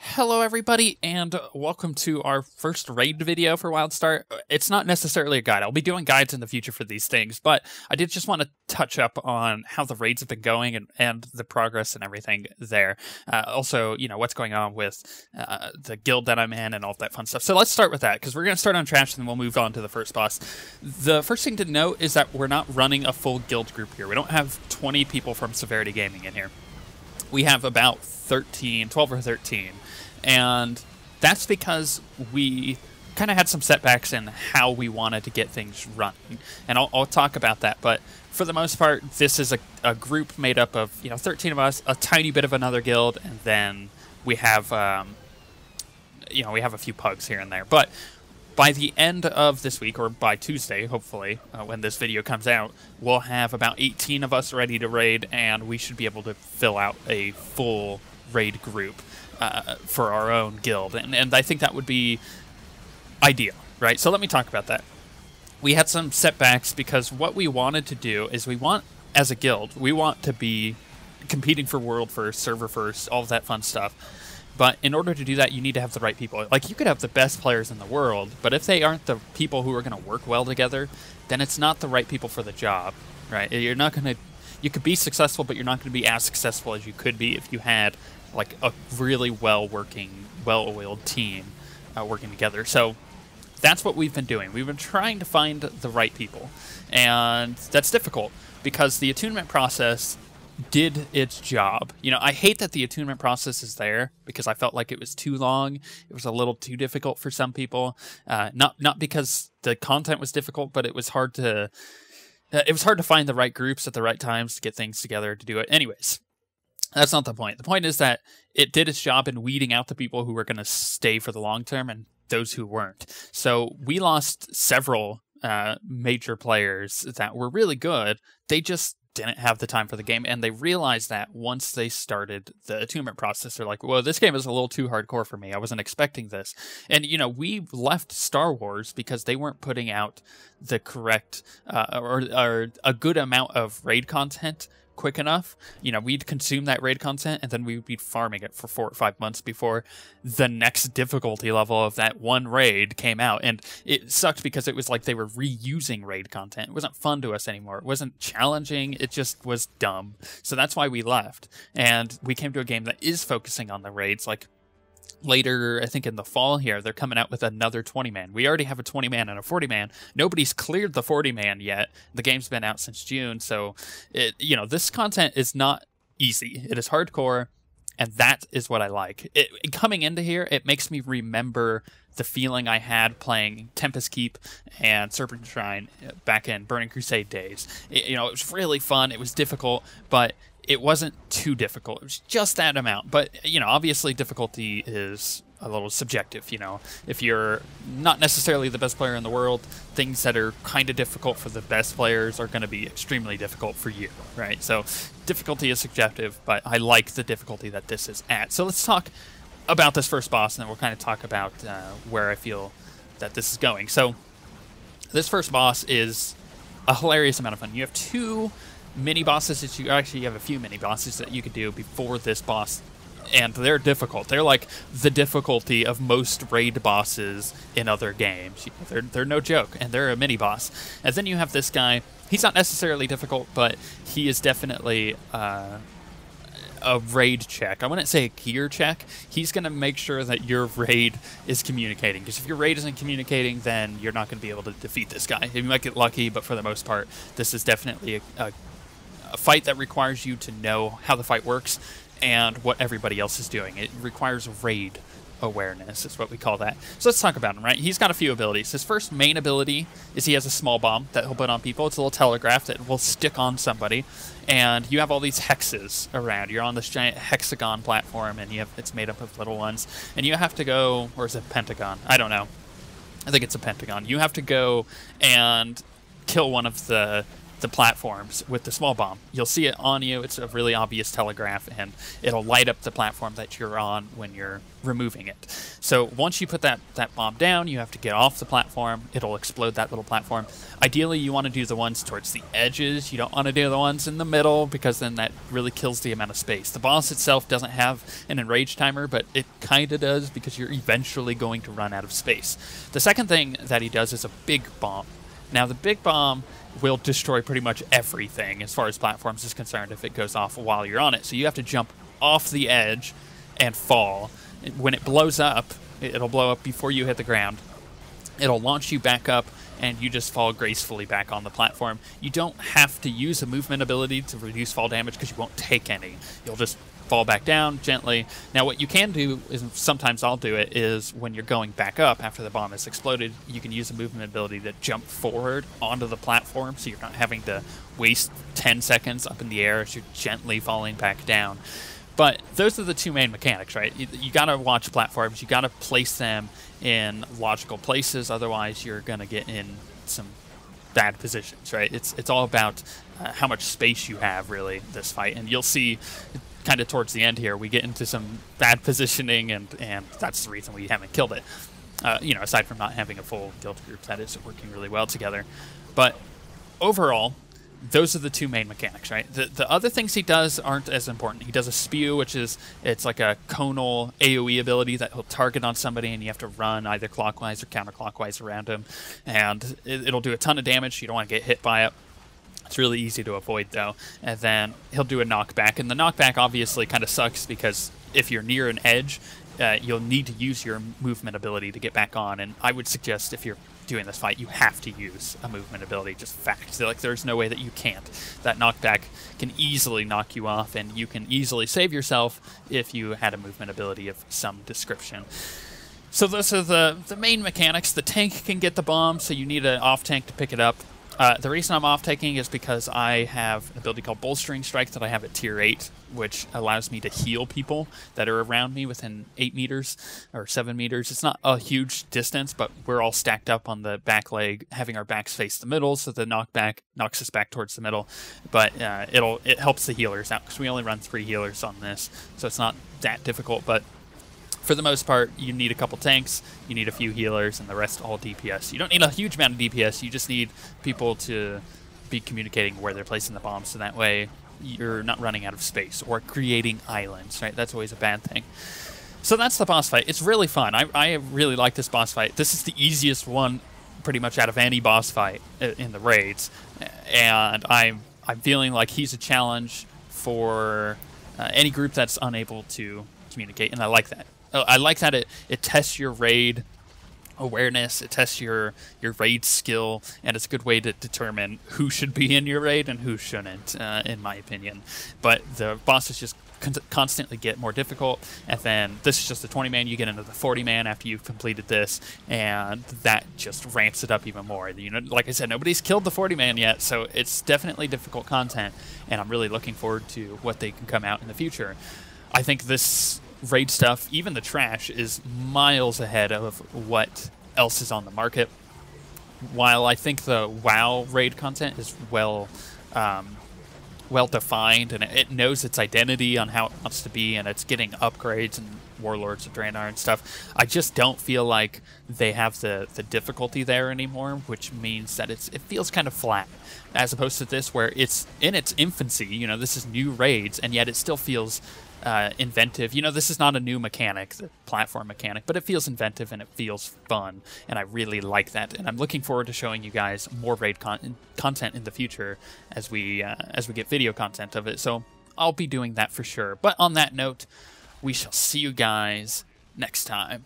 Hello everybody, and welcome to our first raid video for Wildstar. It's not necessarily a guide. I'll be doing guides in the future for these things, but I did just want to touch up on how the raids have been going and the progress and everything there. Also, you know, what's going on with the guild that I'm in and all that fun stuff. So let's start with that, because we're going to start on trash and then we'll move on to the first boss. The first thing to note is that we're not running a full guild group here. We don't have 20 people from Severity Gaming in here. We have about 12 or 13. And that's because we kind of had some setbacks in how we wanted to get things running. And I'll talk about that. But for the most part, this is a group made up of, 13 of us, a tiny bit of another guild, and then we have, we have a few pugs here and there. But by the end of this week, or by Tuesday, hopefully, when this video comes out, we'll have about 18 of us ready to raid, and we should be able to fill out a full raid group for our own guild, and I think that would be ideal, right? So let me talk about that. We had some setbacks because what we wanted to do is as a guild, we want to be competing for world first, server first, all of that fun stuff. But in order to do that, you need to have the right people. Like, you could have the best players in the world, but if they aren't the people who are going to work well together, then it's not the right people for the job, right? You're not going to... You could be successful, but you're not going to be as successful as you could be if you had like a really well-working, well-oiled team working together. So that's what we've been doing. We've been trying to find the right people, and that's difficult because the attunement process did its job. I hate that the attunement process is there because I felt like it was too long. It was a little too difficult for some people. Not because the content was difficult, but it was hard to find the right groups at the right times to get things together to do it. Anyways, that's not the point. The point is that it did its job in weeding out the people who were going to stay for the long term and those who weren't. So we lost several major players that were really good. They just didn't have the time for the game, and they realized that once they started the attunement process. They're like, well, this game is a little too hardcore for me. I wasn't expecting this. And, we left Star Wars because they weren't putting out the correct or a good amount of raid content quick enough. We'd consume that raid content, and then we'd be farming it for 4 or 5 months before the next difficulty level of that one raid came out. And it sucked because it was like they were reusing raid content. It wasn't fun to us anymore. It wasn't challenging. It just was dumb. So that's why we left. And we came to a game that is focusing on the raids. Like, later, I think in the fall here, they're coming out with another 20-man. We already have a 20-man and a 40-man. Nobody's cleared the 40-man yet. The game's been out since June, so this content is not easy. It is hardcore, and that is what I like. Coming into here, it makes me remember the feeling I had playing Tempest Keep and Serpent Shrine back in Burning Crusade days. It was really fun. It was difficult, but it wasn't too difficult. It was just that amount. But, obviously difficulty is a little subjective, If you're not necessarily the best player in the world, things that are kind of difficult for the best players are going to be extremely difficult for you, right? So difficulty is subjective, but I like the difficulty that this is at. So let's talk about this first boss, and then we'll kind of talk about where I feel that this is going. So this first boss is a hilarious amount of fun. You have two mini bosses that you have a few mini bosses that you could do before this boss, and they're difficult. They're like the difficulty of most raid bosses in other games. They're no joke, and they're a mini boss. And then you have this guy. He's not necessarily difficult, but he is definitely a raid check. I wouldn't say a gear check. He's going to make sure that your raid is communicating, because if your raid isn't communicating, then you're not going to be able to defeat this guy. You might get lucky, but for the most part, this is definitely a fight that requires you to know how the fight works and what everybody else is doing. It requires raid awareness, is what we call that. So let's talk about him, right? He's got a few abilities. His first main ability is he has a small bomb that he'll put on people. It's a little telegraph that will stick on somebody, and you have all these hexes around. You're on this giant hexagon platform, and it's made up of little ones, and you have to go, or is it pentagon? I don't know. I think it's a pentagon. You have to go and kill one of the the platforms with the small bomb. You'll see it on you. It's a really obvious telegraph, and it'll light up the platform that you're on when you're removing it. So once you put that bomb down, you have to get off the platform. It'll explode that little platform. Ideally, you want to do the ones towards the edges. You don't want to do the ones in the middle, because then that really kills the amount of space. The boss itself doesn't have an enrage timer, but it kind of does, because you're eventually going to run out of space. The second thing that he does is a big bomb. Now, the big bomb will destroy pretty much everything as far as platforms is concerned if it goes off while you're on it. So you have to jump off the edge and fall. When it blows up, it'll blow up before you hit the ground. It'll launch you back up, and you just fall gracefully back on the platform. You don't have to use a movement ability to reduce fall damage, because you won't take any. You'll just fall back down gently. Now, what you can do, is sometimes I'll do it, is when you're going back up after the bomb has exploded, you can use a movement ability to jump forward onto the platform, so you're not having to waste 10 seconds up in the air as you're gently falling back down. But those are the two main mechanics, right? You gotta watch platforms, you gotta place them in logical places, otherwise you're gonna get in some bad positions, right? It's all about how much space you have, really, this fight. And you'll see kind of towards the end here, we get into some bad positioning, and that's the reason we haven't killed it. You know, aside from not having a full guild group that is working really well together. But overall, those are the two main mechanics, right? The other things he does aren't as important. He does a spew, which is, it's like a conal AoE ability that he'll target on somebody, and you have to run either clockwise or counterclockwise around him. And it'll do a ton of damage. You don't want to get hit by it. It's really easy to avoid, though. And then he'll do a knockback. And the knockback obviously kind of sucks, because if you're near an edge, you'll need to use your movement ability to get back on. And I would suggest, if you're doing this fight, you have to use a movement ability, just fact. Like, there's no way that you can't. That knockback can easily knock you off, and you can easily save yourself if you had a movement ability of some description. So those are the main mechanics. The tank can get the bomb, so you need an off tank to pick it up. The reason I'm off-taking is because I have an ability called Bolstering Strike that I have at tier 8, which allows me to heal people that are around me within 8 meters or 7 meters. It's not a huge distance, but we're all stacked up on the back leg, having our backs face the middle, so the knockback knocks us back towards the middle. But it helps the healers out, because we only run 3 healers on this, so it's not that difficult. But for the most part, you need a couple tanks, you need a few healers, and the rest all DPS. You don't need a huge amount of DPS, you just need people to be communicating where they're placing the bombs, so that way you're not running out of space or creating islands, right? That's always a bad thing. So that's the boss fight. It's really fun. I really like this boss fight. This is the easiest one pretty much out of any boss fight in the raids, and I'm feeling like he's a challenge for any group that's unable to communicate, and I like that. I like that it tests your raid awareness, it tests your raid skill, and it's a good way to determine who should be in your raid and who shouldn't, in my opinion. But the bosses just constantly get more difficult, and then this is just the 20-man. You get into the 40-man after you've completed this, and that just ramps it up even more. You know, like I said, nobody's killed the 40-man yet, so it's definitely difficult content, and I'm really looking forward to what they can come out in the future. I think this raid stuff, even the trash, is miles ahead of what else is on the market. While I think the WoW raid content is well defined, and it knows its identity on how it wants to be, and it's getting upgrades and Warlords of Draenor and stuff, I just don't feel like they have the difficulty there anymore, which means that it feels kind of flat, as opposed to this, where it's in its infancy. You know, this is new raids, and yet it still feels inventive. You know, this is not a new mechanic, the platform mechanic, but it feels inventive and it feels fun, and I really like that. And I'm looking forward to showing you guys more raid content in the future as we get video content of it. So I'll be doing that for sure. But on that note, we shall see you guys next time.